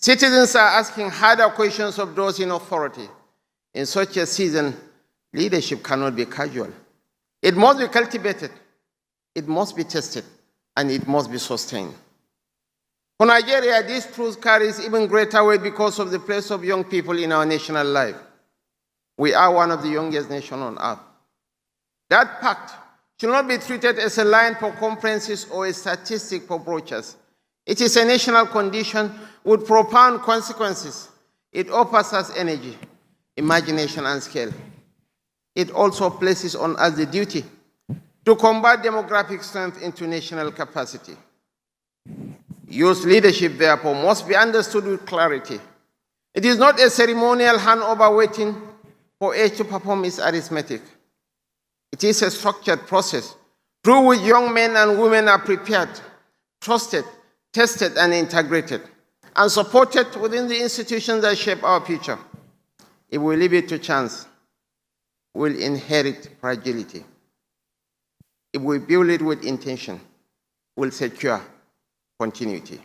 Citizens are asking harder questions of those in authority. In such a season, leadership cannot be casual. It must be cultivated, it must be tested, and it must be sustained. For Nigeria, this truth carries even greater weight because of the place of young people in our national life. We are one of the youngest nations on earth. That fact should not be treated as a line for conferences or a statistic for brochures. It is a national condition with profound consequences. It offers us energy, imagination, and skill. It also places on us the duty to convert demographic strength into national capacity. Youth leadership, therefore, must be understood with clarity. It is not a ceremonial handover waiting for age to perform its arithmetic. It is a structured process through which young men and women are prepared, trusted, tested, and integrated, and supported within the institutions that shape our future. If we leave it to chance, we'll inherit fragility. If we build it with intention, we'll secure continuity.